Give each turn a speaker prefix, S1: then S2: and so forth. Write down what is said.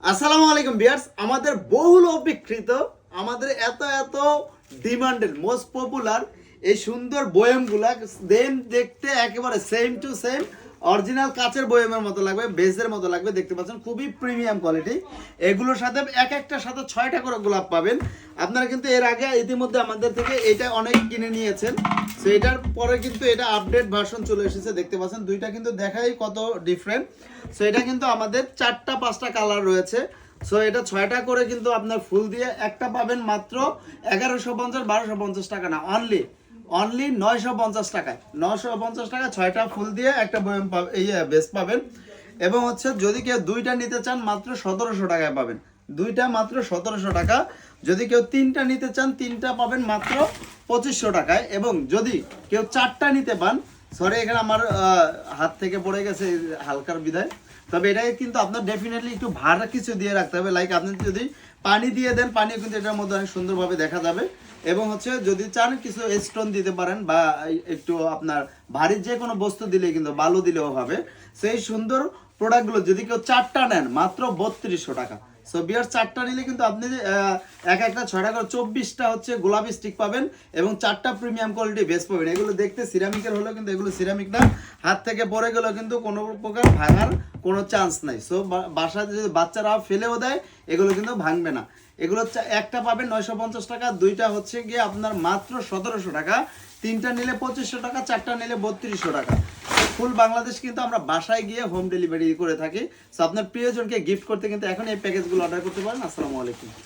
S1: আসসালামু আলাইকুম ভিউয়ার্স, আমাদের বহুল অপেক্ষিত, আমাদের এত এত ডিমান্ডেড, মোস্ট পপুলার এই সুন্দর বয়ামগুলা দেন দেখতে একেবারে সেম টু সেম অরিজিনাল কাচের বয়ামের মতো লাগবে, বেজের মতো লাগবে। দেখতে পাচ্ছেন খুবই প্রিমিয়াম কোয়ালিটি। এগুলোর সাথে এক একটার সাথে 6টা করে গোলাপ পাবেন। আপনারা কিন্তু এর আগে ইতিমধ্যে আমাদের থেকে এটা অনেক কিনে নিয়েছেন। সো এটার পরে কিন্তু এটা আপডেট ভার্সন চলে এসেছে। দেখতে পাচ্ছেন দুইটা কিন্তু দেখাই কত ডিফারেন্ট। সো এটা কিন্তু আমাদের 4টা 5টা কালার রয়েছে। সো এটা 6টা করে কিন্তু আপনার ফুল দিয়ে একটা পাবেন মাত্র 1150 1250 টাকা না, অনলি 950 টাকায়। 950 টাকা 6টা ফুল দিয়ে একটা বয়াম বেস পাবেন। এবং হচ্ছে যদি কেউ দুইটা নিতে চান মাত্র 1700 টাকায় পাবেন। দুইটা মাত্র 1700 টাকা। যদি কেউ তিনটা নিতে চান তিনটা পাবেন মাত্র 2500 টাকায়। এবং যদি কেউ 4টা নিতে পান, সরি এখানে আমার হাত থেকে পড়ে গেছে হালকার বিদায়, তবে এটাকে কিন্তু আপনার ডেফিনেটলি একটু ভাড়া কিছু দিয়ে রাখতে হবে। লাইক আপনি যদি পানি দিয়ে দেন, পানিও কিন্তু এটার মধ্যে অনেক সুন্দরভাবে দেখা যাবে। এবং হচ্ছে যদি চান কিছু স্টোন দিতে পারেন বা একটু আপনার ভারী যে কোনো বস্তু দিলে, কিন্তু বালু দিলেও হবে। সেই সুন্দর প্রোডাক্টগুলো যদি কেউ 4টা নেন মাত্র 3200 টাকা। সো বিয়ার 4টা নিলে কিন্তু আপনি এক একটা 6টা করে 24টা হচ্ছে গোলাপি স্টিক পাবেন এবং 4টা প্রিমিয়াম কোয়ালিটি বেস পাবেন। এগুলো দেখতে সিরামিকের হলেও কিন্তু এগুলো সিরামিক না, হাত থেকে পড়ে গেলেও কিন্তু কোনো প্রকার ভাঙার কোনো চান্স নাই। সো বাসায় যদি বাচ্চারা ফেলেও দেয় এগুলো কিন্তু ভাঙবে না। এগুলো একটা পাবেন 950 টাকা, দুইটা হচ্ছে গিয়ে আপনার মাত্র 1700 টাকা, তিনটা নিলে 2500 টাকা, 4টা নিলে 3200 টাকা। ফুল বাংলাদেশ কিন্তু আমরা বাসায় গিয়ে হোম ডেলিভারি করে থাকি। সো আপনার প্রিয়জনকে গিফট করতে কিন্তু এখন এই প্যাকেজগুলো অর্ডার করতে পারেন। আসসালামু আলাইকুম।